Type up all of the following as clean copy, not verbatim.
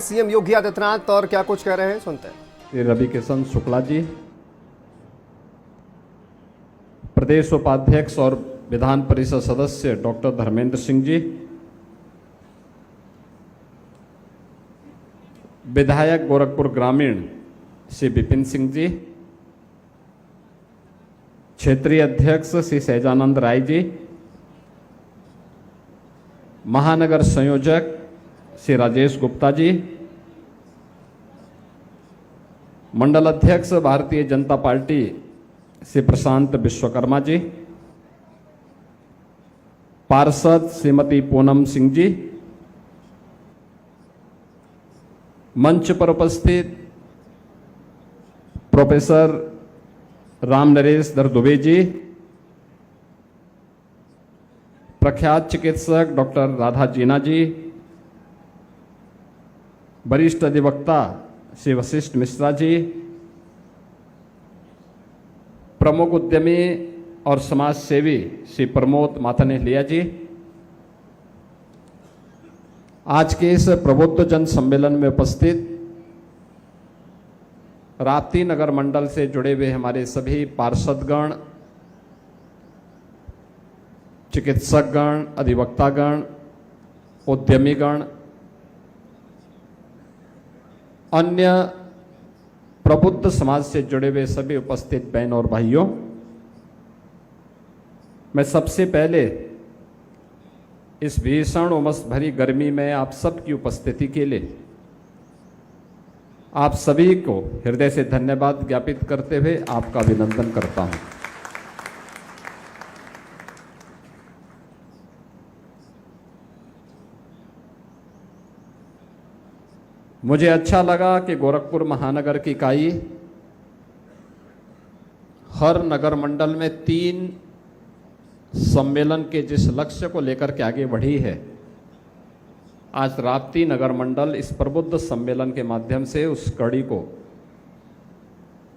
CM Yogi Adityanath और क्या कुछ कह रहे हैं, सुनते हैं। रवि किशन शुक्ला जी, प्रदेश उपाध्यक्ष और विधान परिषद सदस्य डॉक्टर धर्मेंद्र सिंह जी, विधायक गोरखपुर ग्रामीण श्री विपिन सिंह जी, क्षेत्रीय अध्यक्ष श्री सहजानंद राय जी, महानगर संयोजक श्री राजेश गुप्ता जी, मंडल अध्यक्ष भारतीय जनता पार्टी श्री प्रशांत विश्वकर्मा जी, पार्षद श्रीमती पूनम सिंह जी, मंच पर उपस्थित प्रोफेसर राम नरेश दर दुबे जी, प्रख्यात चिकित्सक डॉक्टर राधा जीना जी, वरिष्ठ अधिवक्ता श्री वशिष्ठ मिश्रा जी, प्रमुख उद्यमी और समाज सेवी श्री प्रमोद माथानेलिया जी, आज के इस प्रबुद्ध जन सम्मेलन में उपस्थित राप्ती नगर मंडल से जुड़े हुए हमारे सभी पार्षदगण, चिकित्सकगण, अधिवक्तागण, उद्यमीगण, अन्य प्रबुद्ध समाज से जुड़े हुए सभी उपस्थित बहन और भाइयों, मैं सबसे पहले इस भीषण उमस भरी गर्मी में आप सबकी उपस्थिति के लिए आप सभी को हृदय से धन्यवाद ज्ञापित करते हुए आपका अभिनंदन करता हूं। मुझे अच्छा लगा कि गोरखपुर महानगर की इकाई हर नगर मंडल में 3 सम्मेलन के जिस लक्ष्य को लेकर के आगे बढ़ी है, आज राप्ती नगर मंडल इस प्रबुद्ध सम्मेलन के माध्यम से उस कड़ी को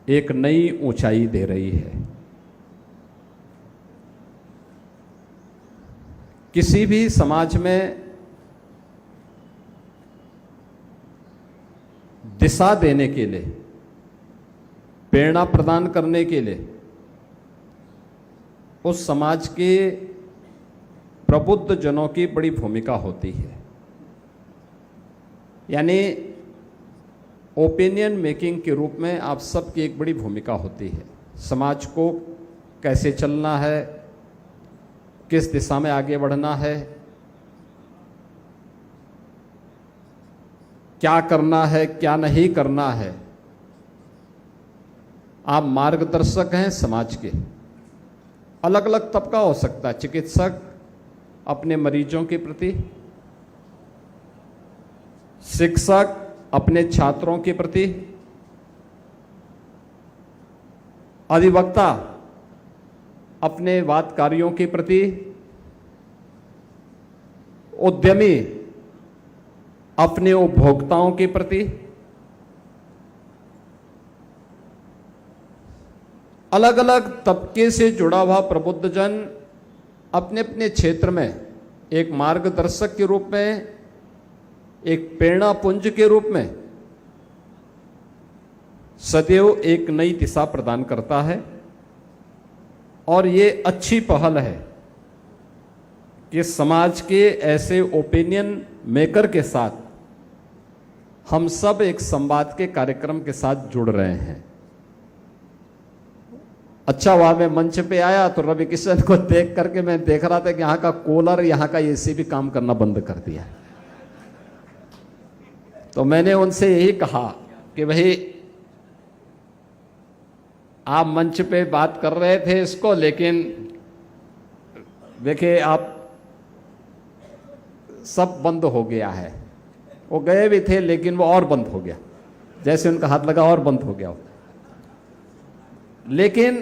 एक नई ऊंचाई दे रही है। किसी भी समाज में दिशा देने के लिए, प्रेरणा प्रदान करने के लिए उस समाज के प्रबुद्ध जनों की बड़ी भूमिका होती है। यानी ओपिनियन मेकिंग के रूप में आप सबकी एक बड़ी भूमिका होती है। समाज को कैसे चलना है, किस दिशा में आगे बढ़ना है, क्या करना है, क्या नहीं करना है, आप मार्गदर्शक हैं समाज के। अलग अलग तबका हो सकता है, चिकित्सक अपने मरीजों के प्रति, शिक्षक अपने छात्रों के प्रति, अधिवक्ता अपने वादकारियों के प्रति, उद्यमी अपने उपभोक्ताओं के प्रति, अलग अलग तबके से जुड़ा हुआ प्रबुद्ध जन अपने अपने क्षेत्र में एक मार्गदर्शक के रूप में, एक प्रेरणा पुंज के रूप में सदैव एक नई दिशा प्रदान करता है। और ये अच्छी पहल है कि समाज के ऐसे ओपिनियन मेकर के साथ हम सब एक संवाद के कार्यक्रम के साथ जुड़ रहे हैं। अच्छा हुआ मैं मंच पे आया तो रवि किशन को देख करके मैं देख रहा था कि यहाँ का कूलर, यहाँ का एसी भी काम करना बंद कर दिया। तो मैंने उनसे यही कहा कि भाई आप मंच पे बात कर रहे थे इसको, लेकिन देखिए आप सब बंद हो गया है। वो गए भी थे लेकिन वो और बंद हो गया, जैसे उनका हाथ लगा और बंद हो गया। लेकिन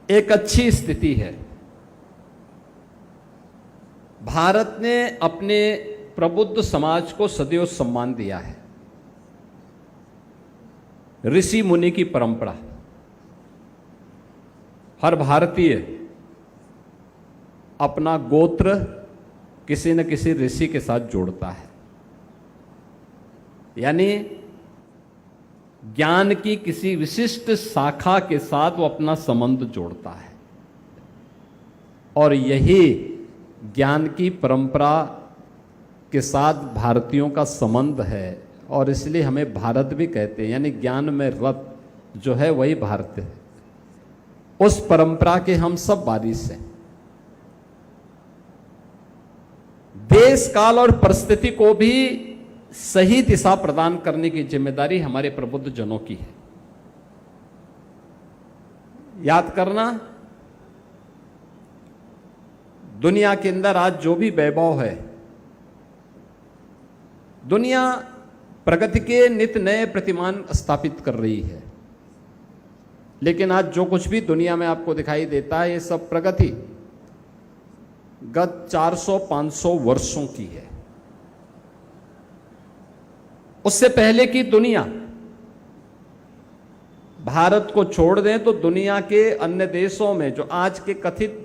एक अच्छी स्थिति है। भारत ने अपने प्रबुद्ध समाज को सदैव सम्मान दिया है। ऋषि मुनि की परंपरा, हर भारतीय अपना गोत्र किसी न किसी ऋषि के साथ जोड़ता है। यानी ज्ञान की किसी विशिष्ट शाखा के साथ वो अपना संबंध जोड़ता है, और यही ज्ञान की परंपरा के साथ भारतीयों का संबंध है, और इसलिए हमें भारत भी कहते हैं, यानी ज्ञान में रत जो है वही भारत है। उस परंपरा के हम सब वारिस हैं। देश काल और परिस्थिति को भी सही दिशा प्रदान करने की जिम्मेदारी हमारे प्रबुद्ध जनों की है। याद करना, दुनिया के अंदर आज जो भी वैभव है, दुनिया प्रगति के नित नए प्रतिमान स्थापित कर रही है, लेकिन आज जो कुछ भी दुनिया में आपको दिखाई देता है, ये सब प्रगति गत 400-500 वर्षों की है। उससे पहले की दुनिया, भारत को छोड़ दें तो दुनिया के अन्य देशों में जो आज के कथित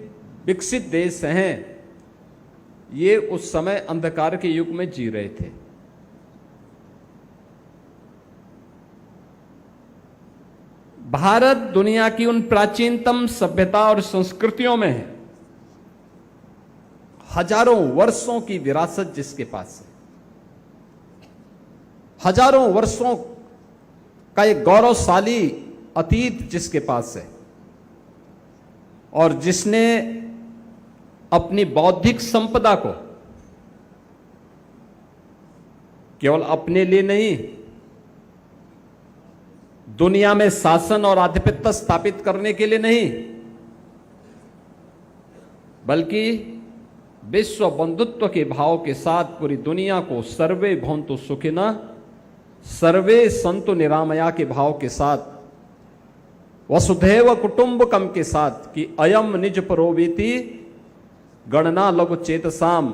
विकसित देश हैं, ये उस समय अंधकार के युग में जी रहे थे। भारत दुनिया की उन प्राचीनतम सभ्यता और संस्कृतियों में है, हजारों वर्षों की विरासत जिसके पास है, हजारों वर्षों का एक गौरवशाली अतीत जिसके पास है, और जिसने अपनी बौद्धिक संपदा को केवल अपने लिए नहीं, दुनिया में शासन और आधिपत्य स्थापित करने के लिए नहीं, बल्कि विश्व बंधुत्व के भाव के साथ पूरी दुनिया को सर्वे भवन्तु सुखिनः सर्वे सन्तु निरामया के भाव के साथ, वसुधैव कुटुंबकम के साथ कि अयम निज परोवेति गणना लघु चेतसाम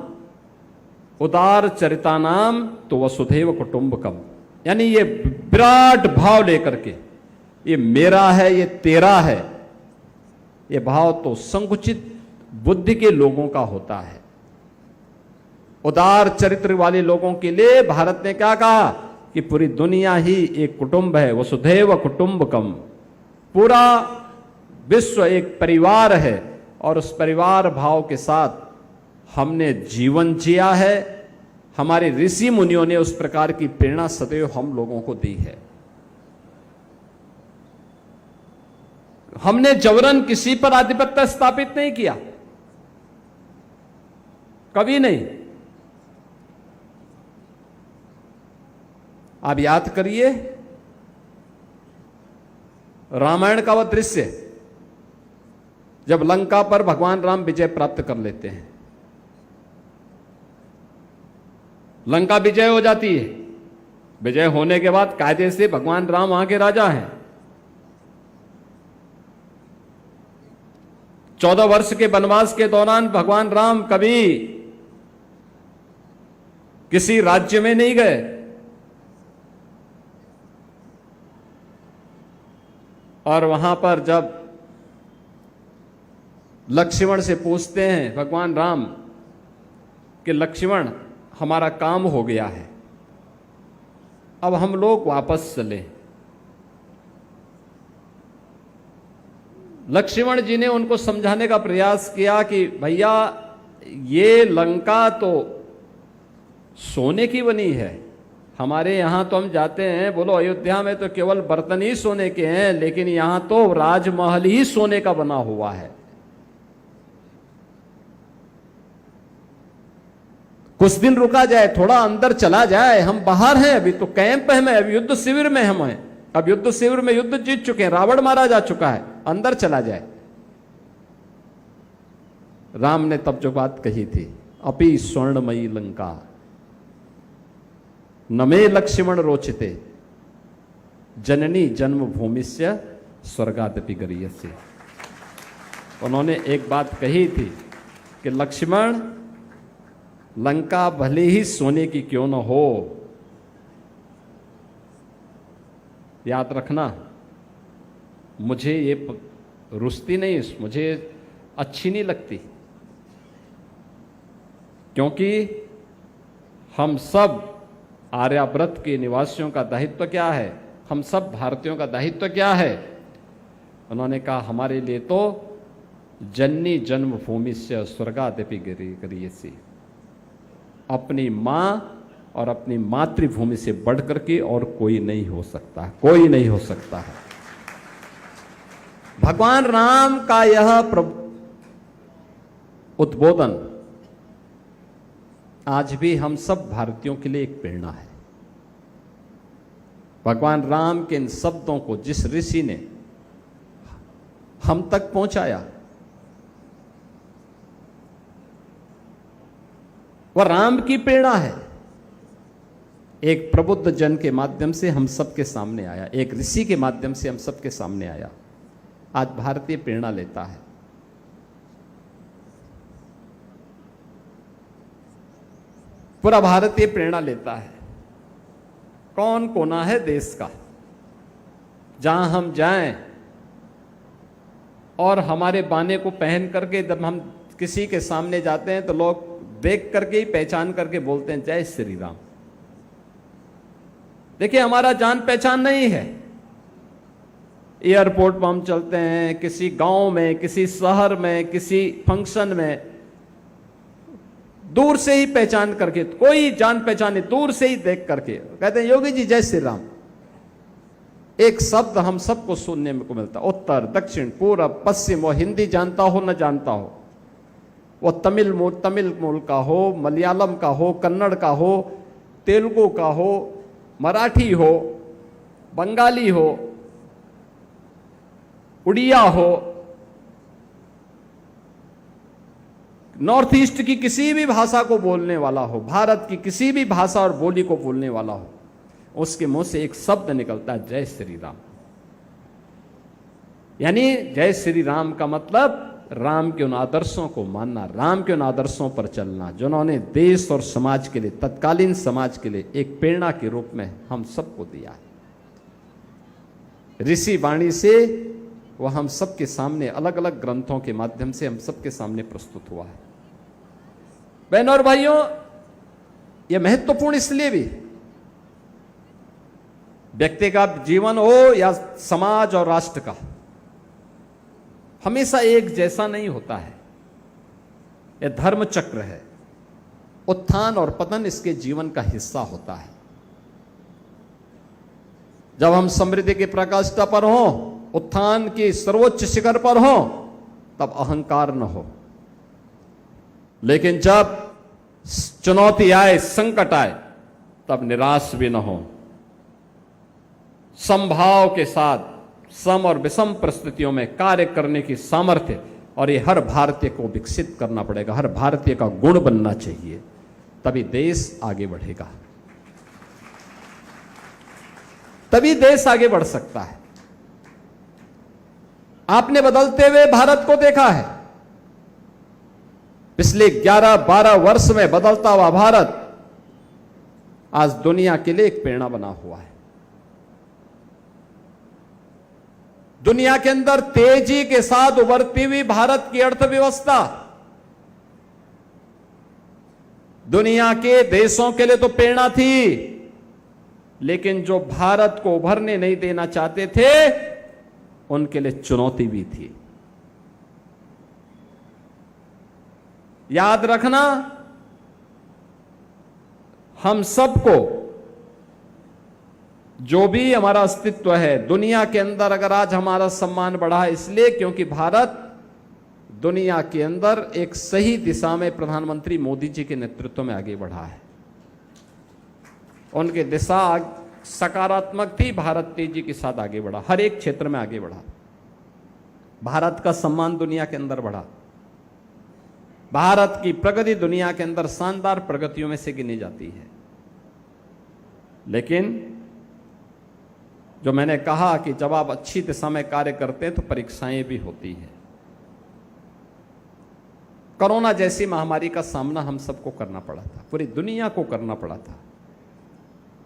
उदार चरितानाम तो वसुधैव कुटुंबकम, यानी ये विराट भाव लेकर के, ये मेरा है, ये तेरा है, ये भाव तो संकुचित बुद्धि के लोगों का होता है। उदार चरित्र वाले लोगों के लिए भारत ने क्या कहा कि पूरी दुनिया ही एक कुटुंब है, वसुधैव कुटुंबकम, पूरा विश्व एक परिवार है, और उस परिवार भाव के साथ हमने जीवन जिया है। हमारे ऋषि मुनियों ने उस प्रकार की प्रेरणा सदैव हम लोगों को दी है। हमने जबरन किसी पर आधिपत्य स्थापित नहीं किया, कभी नहीं। आप याद करिए रामायण का वह दृश्य, जब लंका पर भगवान राम विजय प्राप्त कर लेते हैं, लंका विजय हो जाती है। विजय होने के बाद कायदे से भगवान राम वहां के राजा हैं। 14 वर्ष के वनवास के दौरान भगवान राम कभी किसी राज्य में नहीं गए, और वहां पर जब लक्ष्मण से पूछते हैं भगवान राम कि लक्ष्मण हमारा काम हो गया है, अब हम लोग वापस चले। लक्ष्मण जी ने उनको समझाने का प्रयास किया कि भैया ये लंका तो सोने की बनी है, हमारे यहां तो हम जाते हैं, बोलो अयोध्या में तो केवल बर्तन ही सोने के हैं, लेकिन यहां तो राजमहल ही सोने का बना हुआ है। कुछ दिन रुका जाए, थोड़ा अंदर चला जाए, हम बाहर हैं, अभी तो कैंप है, मैं अभी युद्ध शिविर में हम हैं, अब युद्ध शिविर में युद्ध जीत चुके हैं, रावण मारा जा चुका है, अंदर चला जाए। राम ने तब जो बात कही थी, अपि स्वर्णमयी लंका न मे लक्ष्मण रोचते जननी जन्मभूमिस्य स्वर्गादपि गरीयसे। उन्होंने एक बात कही थी कि लक्ष्मण लंका भले ही सोने की क्यों न हो, याद रखना मुझे ये रुचती नहीं, मुझे अच्छी नहीं लगती, क्योंकि हम सब आर्यावर्त के निवासियों का दायित्व क्या है, हम सब भारतीयों का दायित्व क्या है? उन्होंने कहा हमारे लिए तो जननी जन्मभूमि से स्वर्गादपि गरीयसी, अपनी मां और अपनी मातृभूमि से बढ़ करके और कोई नहीं हो सकता, कोई नहीं हो सकता है। भगवान राम का यह उद्बोधन आज भी हम सब भारतीयों के लिए एक प्रेरणा है। भगवान राम के इन शब्दों को जिस ऋषि ने हम तक पहुंचाया, वह राम की प्रेरणा है। एक प्रबुद्ध जन के माध्यम से हम सबके सामने आया, एक ऋषि के माध्यम से हम सबके सामने आया। आज भारतीय प्रेरणा लेता है। पूरा भारतीय प्रेरणा लेता है। कौन कोना है देश का, जहां हम जाएं और हमारे बाने को पहन करके जब हम किसी के सामने जाते हैं तो लोग देख करके ही पहचान करके बोलते हैं जय श्री राम। देखिए, हमारा जान पहचान नहीं है। एयरपोर्ट पर हम चलते हैं, किसी गांव में, किसी शहर में, किसी फंक्शन में, दूर से ही पहचान करके, कोई जान पहचाने, दूर से ही देख करके कहते हैं योगी जी जय श्री राम। एक शब्द हम सबको सुनने को मिलता, उत्तर दक्षिण पूरब पश्चिम, वो हिंदी जानता हो न जानता हो, वो तमिल मूल का हो, मलयालम का हो, कन्नड़ का हो, तेलुगु का हो, मराठी हो, बंगाली हो, उड़िया हो, नॉर्थ ईस्ट की किसी भी भाषा को बोलने वाला हो, भारत की किसी भी भाषा और बोली को बोलने वाला हो, उसके मुंह से एक शब्द निकलता है जय श्री राम। यानी जय श्री राम का मतलब राम के उन आदर्शों को मानना, राम के उन आदर्शों पर चलना, जिन्होंने देश और समाज के लिए, तत्कालीन समाज के लिए एक प्रेरणा के रूप में हम सबको दिया है। ऋषि वाणी से वह हम सबके सामने अलग अलग ग्रंथों के माध्यम से हम सबके सामने प्रस्तुत हुआ है। बहनों और भाइयों, यह महत्वपूर्ण इसलिए भी, व्यक्ति का जीवन हो या समाज और राष्ट्र का, हमेशा एक जैसा नहीं होता है। यह धर्म चक्र है, उत्थान और पतन इसके जीवन का हिस्सा होता है। जब हम समृद्धि की प्रकाष्ठा पर हों, उत्थान की सर्वोच्च शिखर पर हो, तब अहंकार न हो। लेकिन जब चुनौती आए, संकट आए, तब निराश भी न हो। समभाव के साथ सम और विषम परिस्थितियों में कार्य करने की सामर्थ्य, और ये हर भारतीय को विकसित करना पड़ेगा, हर भारतीय का गुण बनना चाहिए, तभी देश आगे बढ़ेगा, तभी देश आगे बढ़ सकता है। आपने बदलते हुए भारत को देखा है। पिछले 11-12 वर्ष में बदलता हुआ भारत आज दुनिया के लिए एक प्रेरणा बना हुआ है। दुनिया के अंदर तेजी के साथ उभरती हुई भारत की अर्थव्यवस्था दुनिया के देशों के लिए तो प्रेरणा थी, लेकिन जो भारत को उभरने नहीं देना चाहते थे, उनके लिए चुनौती भी थी। याद रखना, हम सबको जो भी हमारा अस्तित्व है दुनिया के अंदर, अगर आज हमारा सम्मान बढ़ा है इसलिए क्योंकि भारत दुनिया के अंदर एक सही दिशा में प्रधानमंत्री मोदी जी के नेतृत्व में आगे बढ़ा है। उनकी दिशा सकारात्मक थी, भारत तेजी के साथ आगे बढ़ा, हर एक क्षेत्र में आगे बढ़ा। भारत का सम्मान दुनिया के अंदर बढ़ा। भारत की प्रगति दुनिया के अंदर शानदार प्रगतियों में से गिनी जाती है। लेकिन जो मैंने कहा कि जब आप अच्छी दिशा में कार्य करते हैं तो परीक्षाएं भी होती हैं। कोरोना जैसी महामारी का सामना हम सबको करना पड़ा था, पूरी दुनिया को करना पड़ा था,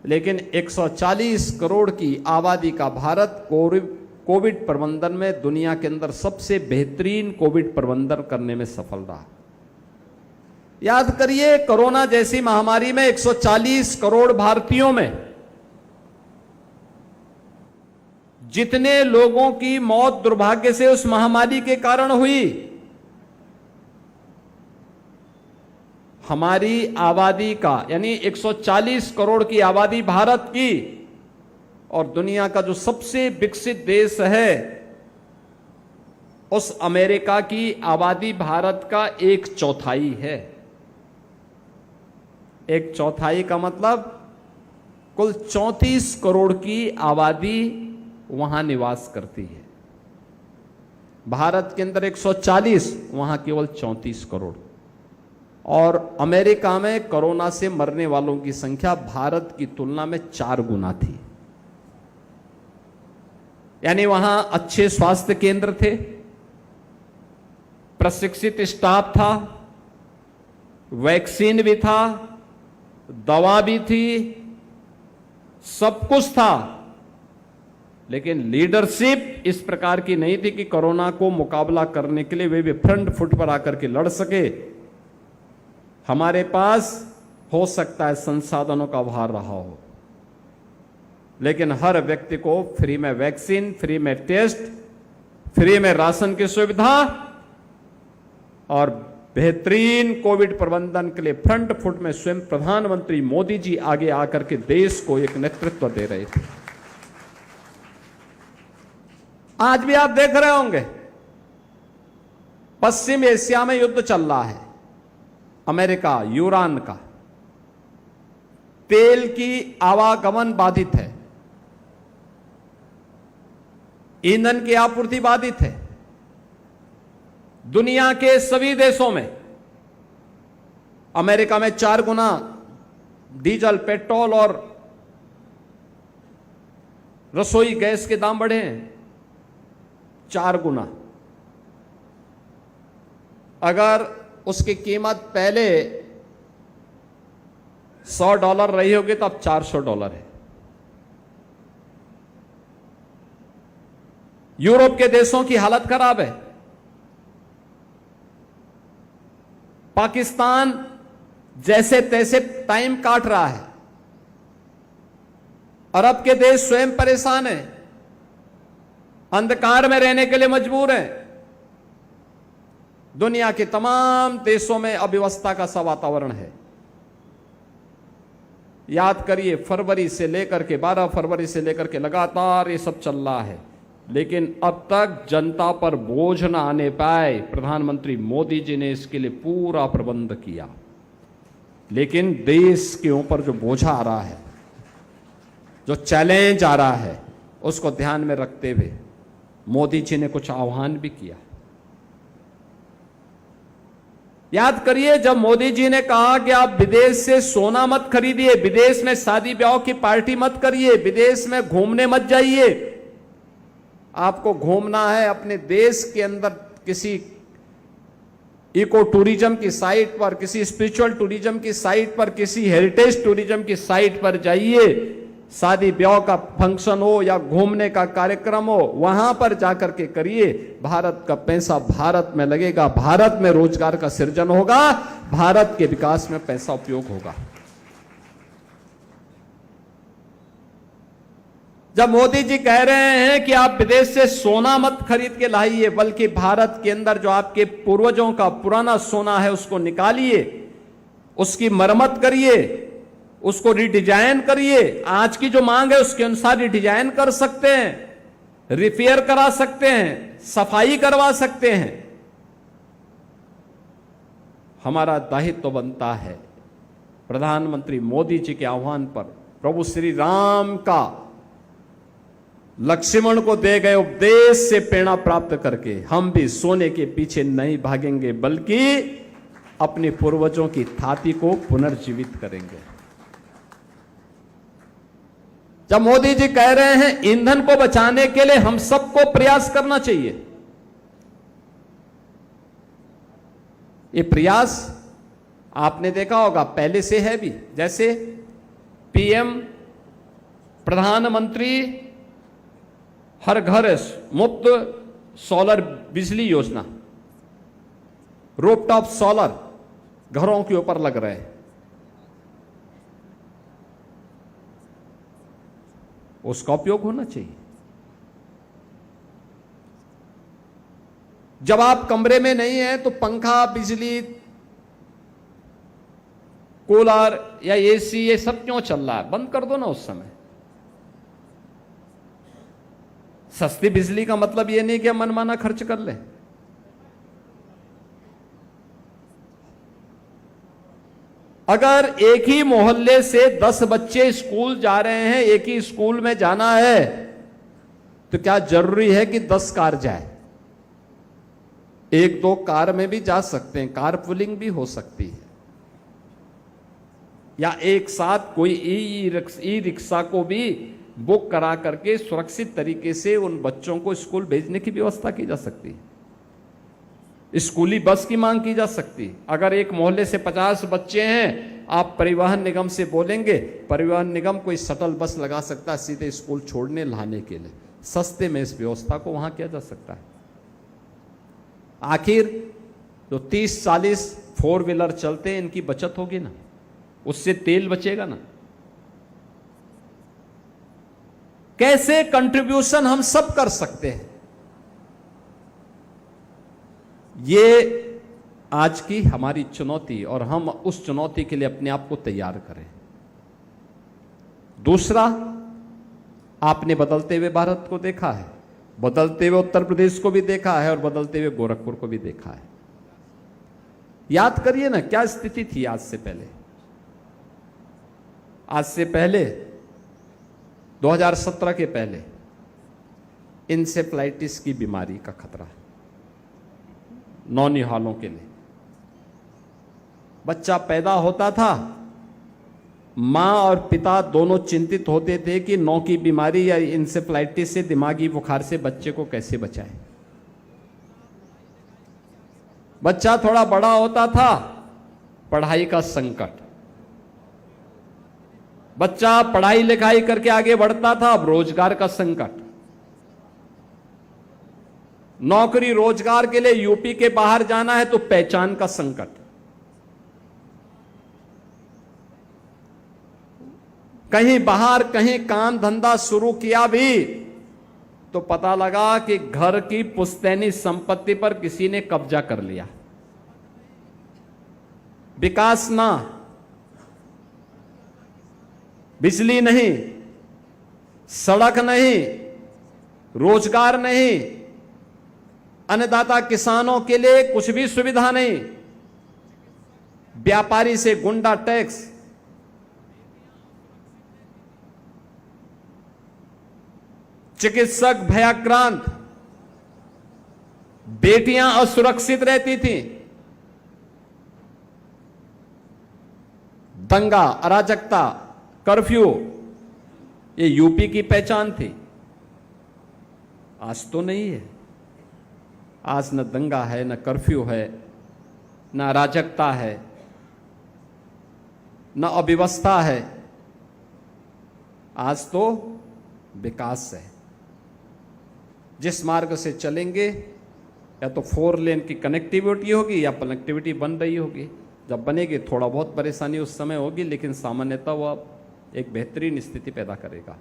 लेकिन 140 करोड़ की आबादी का भारत कोविड प्रबंधन में दुनिया के अंदर सबसे बेहतरीन कोविड प्रबंधन करने में सफल रहा। याद करिए, कोरोना जैसी महामारी में 140 करोड़ भारतीयों में जितने लोगों की मौत दुर्भाग्य से उस महामारी के कारण हुई, हमारी आबादी का यानी 140 करोड़ की आबादी भारत की और दुनिया का जो सबसे विकसित देश है उस अमेरिका की आबादी भारत का 1/4 है। 1/4 का मतलब कुल 34 करोड़ की आबादी वहां निवास करती है। भारत के अंदर 140, वहां केवल 34 करोड़। और अमेरिका में कोरोना से मरने वालों की संख्या भारत की तुलना में 4 गुना थी। यानी वहां अच्छे स्वास्थ्य केंद्र थे, प्रशिक्षित स्टाफ था, वैक्सीन भी था, दवा भी थी, सब कुछ था, लेकिन लीडरशिप इस प्रकार की नहीं थी कि कोरोना को मुकाबला करने के लिए वे भी फ्रंट फुट पर आकर के लड़ सके। हमारे पास हो सकता है संसाधनों का अभाव रहा हो, लेकिन हर व्यक्ति को फ्री में वैक्सीन, फ्री में टेस्ट, फ्री में राशन की सुविधा और बेहतरीन कोविड प्रबंधन के लिए फ्रंट फुट में स्वयं प्रधानमंत्री मोदी जी आगे आकर के देश को एक नेतृत्व दे रहे थे। आज भी आप देख रहे होंगे पश्चिम एशिया में युद्ध चल रहा है, अमेरिका, यूरान का। तेल की आवागमन बाधित है, ईंधन की आपूर्ति बाधित है। दुनिया के सभी देशों में, अमेरिका में 4 गुना डीजल, पेट्रोल और रसोई गैस के दाम बढ़े हैं, 4 गुना। अगर उसकी कीमत पहले $100 रही होगी तो अब $400 है। यूरोप के देशों की हालत खराब है। पाकिस्तान जैसे तैसे टाइम काट रहा है। अरब के देश स्वयं परेशान है, अंधकार में रहने के लिए मजबूर हैं। दुनिया के तमाम देशों में अव्यवस्था का सा वातावरण है। याद करिए, फरवरी से लेकर के 12 फरवरी से लेकर के लगातार ये सब चल रहा है, लेकिन अब तक जनता पर बोझ न आने पाए। प्रधानमंत्री मोदी जी ने इसके लिए पूरा प्रबंध किया, लेकिन देश के ऊपर जो बोझा आ रहा है, जो चैलेंज आ रहा है, उसको ध्यान में रखते हुए मोदी जी ने कुछ आह्वान भी किया। याद करिए, जब मोदी जी ने कहा कि आप विदेश से सोना मत खरीदिए, विदेश में शादी ब्याह की पार्टी मत करिए, विदेश में घूमने मत जाइए, आपको घूमना है अपने देश के अंदर किसी इको टूरिज्म की साइट पर, किसी स्पिरिचुअल टूरिज्म की साइट पर, किसी हेरिटेज टूरिज्म की साइट पर जाइए। शादी ब्याह का फंक्शन हो या घूमने का कार्यक्रम हो, वहां पर जाकर के करिए। भारत का पैसा भारत में लगेगा, भारत में रोजगार का सृजन होगा, भारत के विकास में पैसा उपयोग होगा। जब मोदी जी कह रहे हैं कि आप विदेश से सोना मत खरीद के लाइए, बल्कि भारत के अंदर जो आपके पूर्वजों का पुराना सोना है उसको निकालिए, उसकी मरम्मत करिए, उसको रिडिजाइन करिए। आज की जो मांग है उसके अनुसार रिडिजाइन कर सकते हैं, रिपेयर करा सकते हैं, सफाई करवा सकते हैं। हमारा दायित्व तो बनता है प्रधानमंत्री मोदी जी के आह्वान पर प्रभु श्री राम का लक्ष्मण को दे गए उपदेश से प्रेरणा प्राप्त करके हम भी सोने के पीछे नहीं भागेंगे, बल्कि अपने पूर्वजों की थाती को पुनर्जीवित करेंगे। जब मोदी जी कह रहे हैं ईंधन को बचाने के लिए हम सबको प्रयास करना चाहिए, ये प्रयास आपने देखा होगा पहले से है भी। जैसे पीएम प्रधानमंत्री हर घर मुफ्त सोलर बिजली योजना, रूफटॉप सोलर, घरों के ऊपर लग रहे हैं, उसका उपयोग होना चाहिए। जब आप कमरे में नहीं हैं तो पंखा, बिजली, कूलर या एसी ये सब क्यों चल रहा है? बंद कर दो ना उस समय। सस्ती बिजली का मतलब ये नहीं कि हम मनमाना खर्च कर लें। अगर एक ही मोहल्ले से 10 बच्चे स्कूल जा रहे हैं, एक ही स्कूल में जाना है, तो क्या जरूरी है कि 10 कार जाए? एक दो कार में भी जा सकते हैं, कार पुलिंग भी हो सकती है, या एक साथ कोई ई रिक्शा को भी बुक करा करके सुरक्षित तरीके से उन बच्चों को स्कूल भेजने की व्यवस्था की जा सकती है। स्कूली बस की मांग की जा सकती है। अगर एक मोहल्ले से 50 बच्चे हैं, आप परिवहन निगम से बोलेंगे, परिवहन निगम कोई शटल बस लगा सकता है सीधे स्कूल छोड़ने लाने के लिए, सस्ते में इस व्यवस्था को वहां किया जा सकता है। आखिर जो 30-40 4 व्हीलर चलते हैं, इनकी बचत होगी ना, उससे तेल बचेगा ना। कैसे कंट्रीब्यूशन हम सब कर सकते हैं, ये आज की हमारी चुनौती, और हम उस चुनौती के लिए अपने आप को तैयार करें। दूसरा, आपने बदलते हुए भारत को देखा है, बदलते हुए उत्तर प्रदेश को भी देखा है और बदलते हुए गोरखपुर को भी देखा है। याद करिए ना, क्या स्थिति थी आज से पहले। आज से पहले 2017 के पहले इंसेफ्लाइटिस की बीमारी का खतरा है नौनिहालों के लिए। बच्चा पैदा होता था, मां और पिता दोनों चिंतित होते थे कि नौ की बीमारी या इंसेफ्लाइटिस से, दिमागी बुखार से बच्चे को कैसे बचाएं। बच्चा थोड़ा बड़ा होता था, पढ़ाई का संकट, बच्चा पढ़ाई लिखाई करके आगे बढ़ता था, अब रोजगार का संकट, नौकरी रोजगार के लिए यूपी के बाहर जाना है तो पहचान का संकट, कहीं बाहर कहीं काम धंधा शुरू किया भी तो पता लगा कि घर की पुश्तैनी संपत्ति पर किसी ने कब्जा कर लिया। विकास ना, बिजली नहीं, सड़क नहीं, रोजगार नहीं, अन्नदाता किसानों के लिए कुछ भी सुविधा नहीं, व्यापारी से गुंडा टैक्स, चिकित्सक भयाक्रांत, बेटियां असुरक्षित रहती थीं, दंगा, अराजकता, कर्फ्यू, ये यूपी की पहचान थी। आज तो नहीं है। आज न दंगा है, न कर्फ्यू है, न अराजकता है, न अव्यवस्था है। आज तो विकास है। जिस मार्ग से चलेंगे, या तो 4 लेन की कनेक्टिविटी होगी या कनेक्टिविटी बन रही होगी। जब बनेगी थोड़ा बहुत परेशानी उस समय होगी, लेकिन सामान्यतः वह एक बेहतरीन स्थिति पैदा करेगा।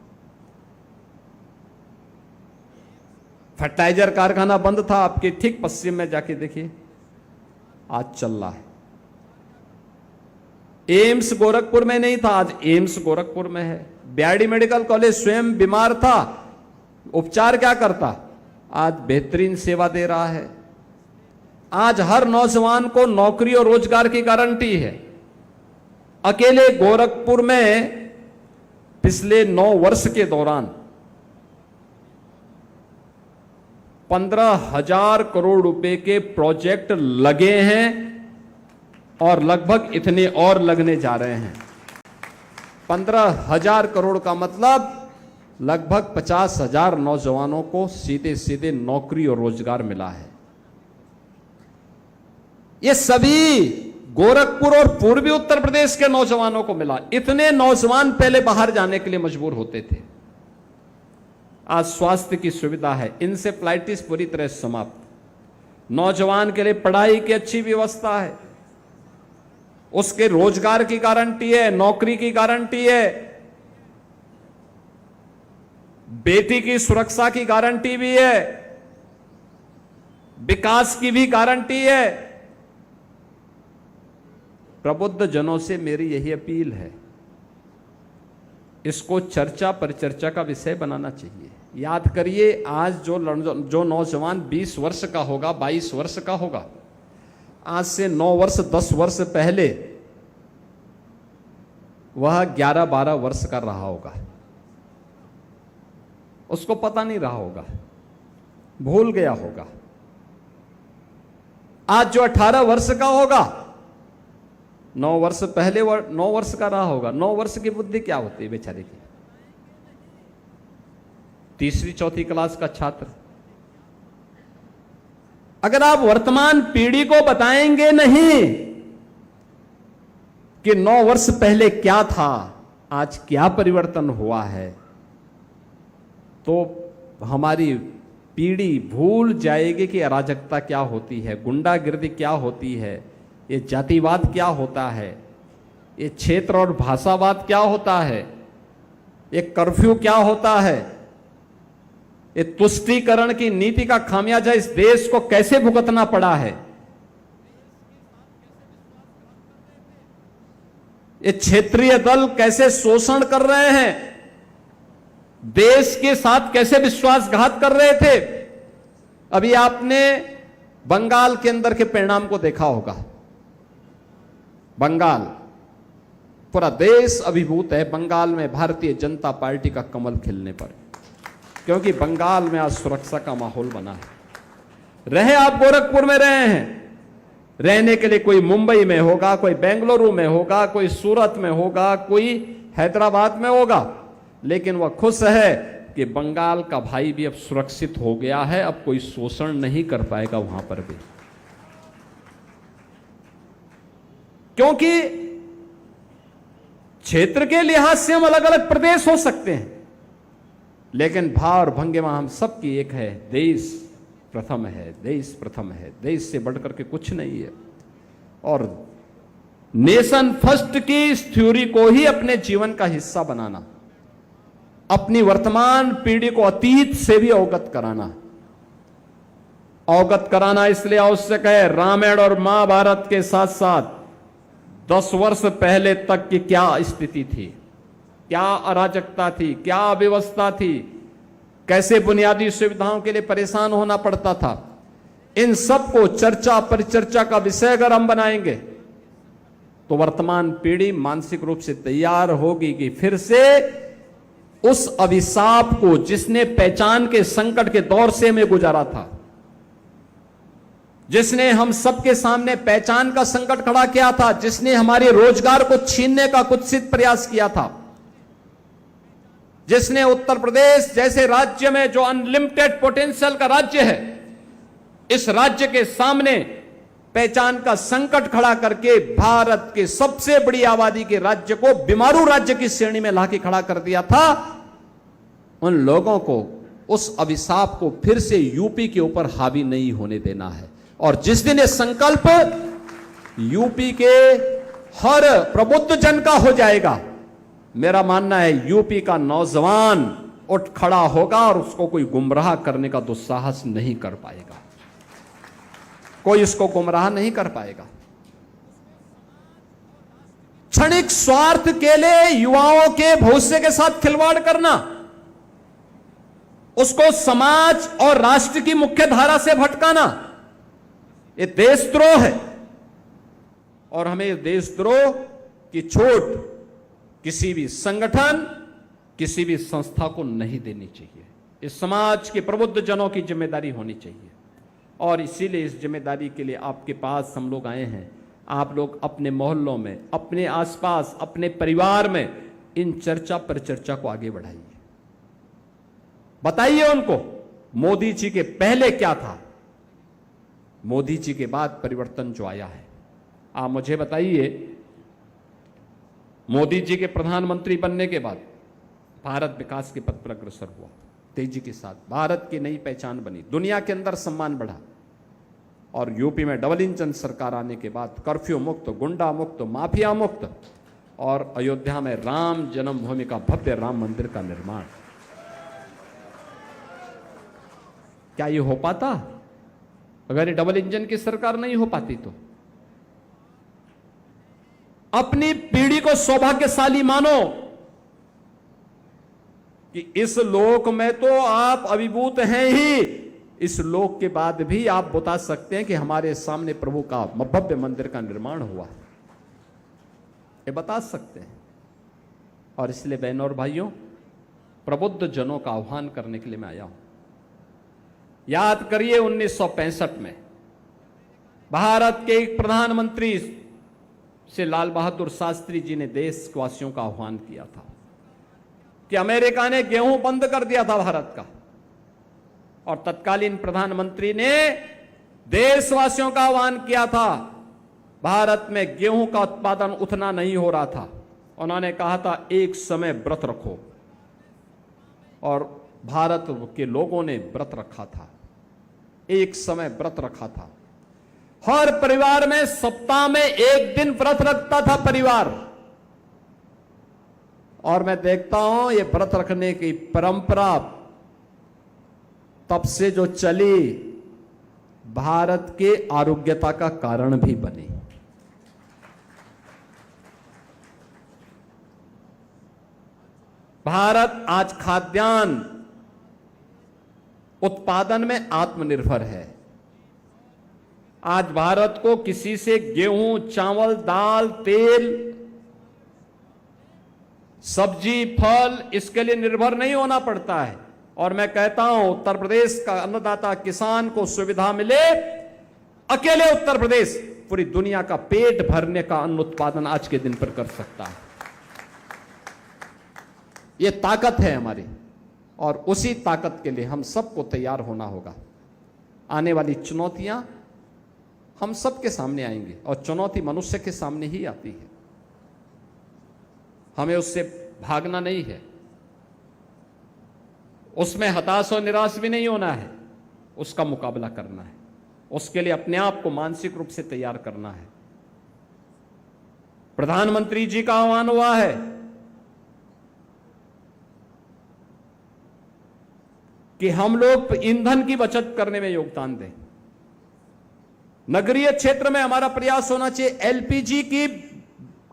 फर्टिलाइजर कारखाना बंद था, आपके ठीक पश्चिम में जाके देखिए, आज चल रहा है। एम्स गोरखपुर में नहीं था, आज एम्स गोरखपुर में है। बीआरडी मेडिकल कॉलेज स्वयं बीमार था, उपचार क्या करता, आज बेहतरीन सेवा दे रहा है। आज हर नौजवान को नौकरी और रोजगार की गारंटी है। अकेले गोरखपुर में पिछले 9 वर्ष के दौरान 15,000 करोड़ रुपए के प्रोजेक्ट लगे हैं और लगभग इतने और लगने जा रहे हैं। 15,000 करोड़ का मतलब लगभग 50,000 नौजवानों को सीधे सीधे नौकरी और रोजगार मिला है। ये सभी गोरखपुर और पूर्वी उत्तर प्रदेश के नौजवानों को मिला। इतने नौजवान पहले बाहर जाने के लिए मजबूर होते थे। आज स्वास्थ्य की सुविधा है, इंसेफ्लाइटिस पूरी तरह समाप्त। नौजवान के लिए पढ़ाई की अच्छी व्यवस्था है, उसके रोजगार की गारंटी है, नौकरी की गारंटी है, बेटी की सुरक्षा की गारंटी भी है, विकास की भी गारंटी है। प्रबुद्ध जनों से मेरी यही अपील है, इसको चर्चा परिचर्चा का विषय बनाना चाहिए। याद करिए, आज जो नौजवान 20 वर्ष का होगा, 22 वर्ष का होगा, आज से 9 वर्ष 10 वर्ष पहले वह 11-12 वर्ष का रहा होगा। उसको पता नहीं रहा होगा, भूल गया होगा। आज जो 18 वर्ष का होगा, 9 वर्ष पहले 9 वर्ष का रहा होगा। 9 वर्ष की बुद्धि क्या होती है बेचारे की? तीसरी चौथी क्लास का छात्र। अगर आप वर्तमान पीढ़ी को बताएंगे नहीं कि 9 वर्ष पहले क्या था, आज क्या परिवर्तन हुआ है, तो हमारी पीढ़ी भूल जाएगी कि अराजकता क्या होती है, गुंडागिर्दी क्या होती है, ये जातिवाद क्या होता है, ये क्षेत्र और भाषावाद क्या होता है, ये कर्फ्यू क्या होता है, ये तुष्टीकरण की नीति का खामियाजा इस देश को कैसे भुगतना पड़ा है, ये क्षेत्रीय दल कैसे शोषण कर रहे हैं, देश के साथ कैसे विश्वासघात कर रहे थे। अभी आपने बंगाल के अंदर के परिणाम को देखा होगा। बंगाल, पूरा देश अभिभूत है बंगाल में भारतीय जनता पार्टी का कमल खिलने पर, क्योंकि बंगाल में आज सुरक्षा का माहौल बना है। रहे आप गोरखपुर में रहे हैं, रहने के लिए कोई मुंबई में होगा, कोई बेंगलुरु में होगा, कोई सूरत में होगा, कोई हैदराबाद में होगा, लेकिन वह खुश है कि बंगाल का भाई भी अब सुरक्षित हो गया है, अब कोई शोषण नहीं कर पाएगा वहां पर भी। क्योंकि क्षेत्र के लिहाज से हम अलग अलग प्रदेश हो सकते हैं, लेकिन भाव और भंगिमा हम सबकी एक है, देश प्रथम है, देश प्रथम है, देश से बढ़कर के कुछ नहीं है। और नेशन फर्स्ट की इस थ्योरी को ही अपने जीवन का हिस्सा बनाना, अपनी वर्तमान पीढ़ी को अतीत से भी अवगत कराना इसलिए आवश्यक है। रामायण और महाभारत के साथ साथ 10 वर्ष पहले तक की क्या स्थिति थी, क्या अराजकता थी, क्या अव्यवस्था थी, कैसे बुनियादी सुविधाओं के लिए परेशान होना पड़ता था, इन सब को चर्चा परिचर्चा का विषय अगर हम बनाएंगे तो वर्तमान पीढ़ी मानसिक रूप से तैयार होगी कि फिर से उस अभिशाप को, जिसने पहचान के संकट के दौर से हमें गुजारा था, जिसने हम सबके सामने पहचान का संकट खड़ा किया था, जिसने हमारे रोजगार को छीनने का कुत्सित प्रयास किया था, जिसने उत्तर प्रदेश जैसे राज्य में जो अनलिमिटेड पोटेंशियल का राज्य है, इस राज्य के सामने पहचान का संकट खड़ा करके भारत के सबसे बड़ी आबादी के राज्य को बीमारू राज्य की श्रेणी में लाके खड़ा कर दिया था, उन लोगों को, उस अभिशाप को फिर से यूपी के ऊपर हावी नहीं होने देना है। और जिस दिन ये संकल्प यूपी के हर प्रबुद्ध जन का हो जाएगा, मेरा मानना है यूपी का नौजवान उठ खड़ा होगा और उसको कोई गुमराह करने का दुस्साहस नहीं कर पाएगा, कोई इसको गुमराह नहीं कर पाएगा। क्षणिक स्वार्थ के लिए युवाओं के भविष्य के साथ खिलवाड़ करना, उसको समाज और राष्ट्र की मुख्य धारा से भटकाना, ये देशद्रोह है। और हमें देशद्रोह की छूट किसी भी संगठन, किसी भी संस्था को नहीं देनी चाहिए। इस समाज के प्रबुद्ध जनों की जिम्मेदारी होनी चाहिए, और इसीलिए इस जिम्मेदारी के लिए आपके पास हम लोग आए हैं। आप लोग अपने मोहल्लों में, अपने आसपास, अपने परिवार में इन चर्चा परिचर्चा को आगे बढ़ाइए। बताइए उनको मोदी जी के पहले क्या था, मोदी जी के बाद परिवर्तन जो आया है। आप मुझे बताइए, मोदी जी के प्रधानमंत्री बनने के बाद भारत विकास के पथ पर अग्रसर हुआ, तेजी के साथ भारत की नई पहचान बनी, दुनिया के अंदर सम्मान बढ़ा। और यूपी में डबल इंजन सरकार आने के बाद कर्फ्यू मुक्त, गुंडा मुक्त, माफिया मुक्त और अयोध्या में राम जन्मभूमि का भव्य राम मंदिर का निर्माण। क्या ये हो पाता अगर ये डबल इंजन की सरकार नहीं हो पाती? तो अपनी पीढ़ी को सौभाग्यशाली मानो कि इस लोक में तो आप अभिभूत हैं ही, इस लोक के बाद भी आप बता सकते हैं कि हमारे सामने प्रभु का भव्य मंदिर का निर्माण हुआ है, ये बता सकते हैं। और इसलिए बहनों और भाइयों, प्रबुद्ध जनों का आह्वान करने के लिए मैं आया हूं। याद करिए 1965 में भारत के एक प्रधानमंत्री से लाल बहादुर शास्त्री जी ने देशवासियों का आह्वान किया था कि अमेरिका ने गेहूं बंद कर दिया था भारत का, और तत्कालीन प्रधानमंत्री ने देशवासियों का आह्वान किया था। भारत में गेहूं का उत्पादन उतना नहीं हो रहा था, उन्होंने कहा था एक समय व्रत रखो, और भारत के लोगों ने व्रत रखा था, एक समय व्रत रखा था। हर परिवार में सप्ताह में एक दिन व्रत रखता था परिवार, और मैं देखता हूं ये व्रत रखने की परंपरा तब से जो चली, भारत के आरोग्यता का कारण भी बनी। भारत आज खाद्यान्न उत्पादन में आत्मनिर्भर है। आज भारत को किसी से गेहूं, चावल, दाल, तेल, सब्जी, फल इसके लिए निर्भर नहीं होना पड़ता है। और मैं कहता हूं उत्तर प्रदेश का अन्नदाता किसान को सुविधा मिले, अकेले उत्तर प्रदेश पूरी दुनिया का पेट भरने का अन्न उत्पादन आज के दिन पर कर सकता है। यह ताकत है हमारी, और उसी ताकत के लिए हम सबको तैयार होना होगा। आने वाली चुनौतियां हम सबके सामने आएंगी, और चुनौती मनुष्य के सामने ही आती है, हमें उससे भागना नहीं है, उसमें हताश और निराश भी नहीं होना है, उसका मुकाबला करना है। उसके लिए अपने आप को मानसिक रूप से तैयार करना है। प्रधानमंत्री जी का आह्वान हुआ है कि हम लोग ईंधन की बचत करने में योगदान दें। नगरीय क्षेत्र में हमारा प्रयास होना चाहिए, एलपीजी की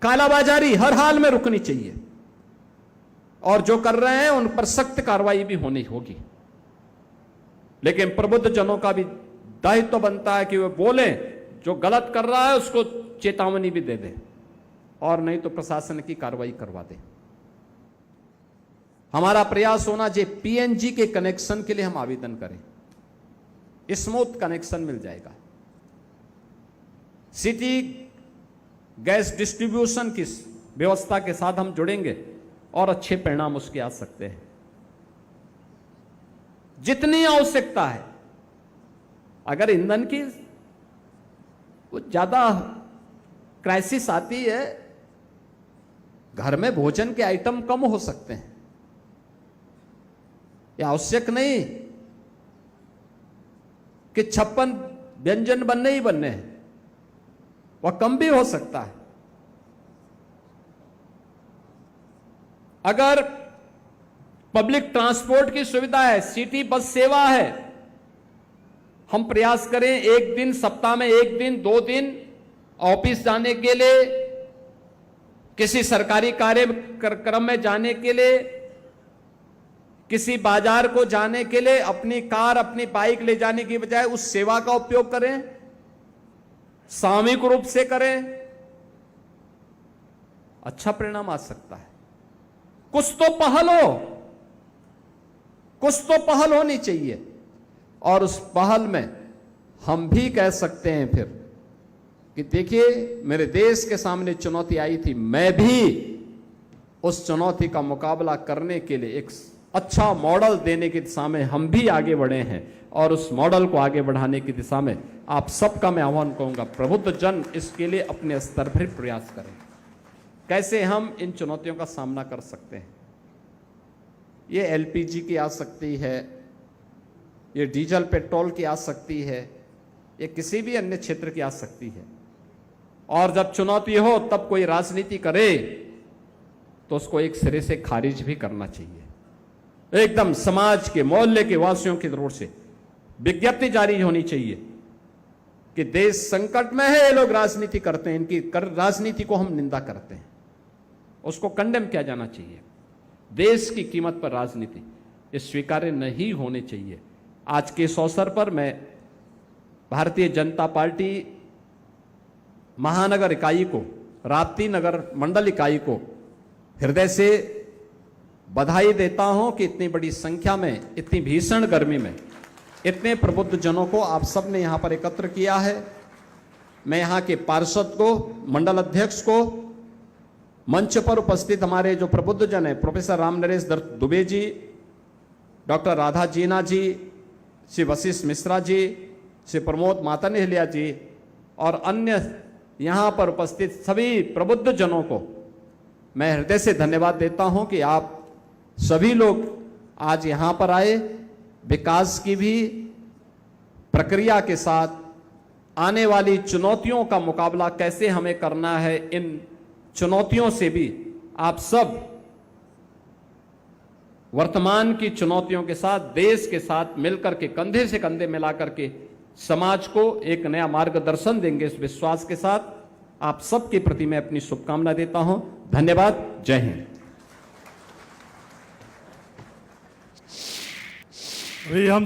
कालाबाजारी हर हाल में रुकनी चाहिए, और जो कर रहे हैं उन पर सख्त कार्रवाई भी होनी होगी। लेकिन प्रबुद्ध जनों का भी दायित्व बनता है कि वे बोलें, जो गलत कर रहा है उसको चेतावनी भी दे दें, और नहीं तो प्रशासन की कार्रवाई करवा दें। हमारा प्रयास होना चाहिए पीएनजी के कनेक्शन के लिए हम आवेदन करें, स्मूथ कनेक्शन मिल जाएगा। सिटी गैस डिस्ट्रीब्यूशन की व्यवस्था के साथ हम जुड़ेंगे और अच्छे परिणाम उसके आ सकते हैं। जितनी आवश्यकता है, अगर ईंधन की कुछ ज्यादा क्राइसिस आती है, घर में भोजन के आइटम कम हो सकते हैं, यह आवश्यक नहीं कि 56 व्यंजन बनने ही बनने हैं, वह कम भी हो सकता है। अगर पब्लिक ट्रांसपोर्ट की सुविधा है, सिटी बस सेवा है, हम प्रयास करें एक दिन, सप्ताह में एक दिन, 2 दिन ऑफिस जाने के लिए, किसी सरकारी कार्यक्रम में जाने के लिए, किसी बाजार को जाने के लिए अपनी कार, अपनी बाइक ले जाने की बजाय उस सेवा का उपयोग करें, सामूहिक रूप से करें, अच्छा परिणाम आ सकता है। कुछ तो पहल हो, कुछ तो पहल होनी चाहिए, और उस पहल में हम भी कह सकते हैं फिर कि देखिए मेरे देश के सामने चुनौती आई थी, मैं भी उस चुनौती का मुकाबला करने के लिए एक अच्छा मॉडल देने की दिशा में हम भी आगे बढ़े हैं, और उस मॉडल को आगे बढ़ाने की दिशा में आप सबका मैं आह्वान करूंगा, प्रबुद्ध जन इसके लिए अपने स्तर पर प्रयास करें। कैसे हम इन चुनौतियों का सामना कर सकते हैं? ये एलपीजी की आ सकती है, ये डीजल पेट्रोल की आ सकती है, ये किसी भी अन्य क्षेत्र की आ सकती है। और जब चुनौती हो तब कोई राजनीति करे तो उसको एक सिरे से खारिज भी करना चाहिए। एकदम समाज के मोहल्ले के वासियों की तरफ से विज्ञप्ति जारी होनी चाहिए कि देश संकट में है, ये लोग राजनीति करते हैं, इनकी राजनीति को हम निंदा करते हैं, उसको कंडेम किया जाना चाहिए। देश की कीमत पर राजनीति ये स्वीकार्य नहीं होने चाहिए। आज के इस अवसर पर मैं भारतीय जनता पार्टी महानगर इकाई को, राप्ती नगर मंडल इकाई को हृदय से बधाई देता हूं कि इतनी बड़ी संख्या में, इतनी भीषण गर्मी में इतने प्रबुद्ध जनों को आप सब ने यहां पर एकत्र किया है। मैं यहां के पार्षद को, मंडल अध्यक्ष को, मंच पर उपस्थित हमारे जो प्रबुद्ध जन है, प्रोफेसर राम नरेश दुबे जी, डॉक्टर राधा जीना जी, श्री वशिष्ठ मिश्रा जी, श्री प्रमोद मातनहलिया जी और अन्य यहां पर उपस्थित सभी प्रबुद्ध जनों को मैं हृदय से धन्यवाद देता हूं कि आप सभी लोग आज यहां पर आए। विकास की भी प्रक्रिया के साथ आने वाली चुनौतियों का मुकाबला कैसे हमें करना है, इन चुनौतियों से भी आप सब वर्तमान की चुनौतियों के साथ, देश के साथ मिलकर के, कंधे से कंधे मिलाकर के समाज को एक नया मार्गदर्शन देंगे, इस विश्वास के साथ आप सबके प्रति मैं अपनी शुभकामना देता हूं। धन्यवाद। जय हिंद। अभी हम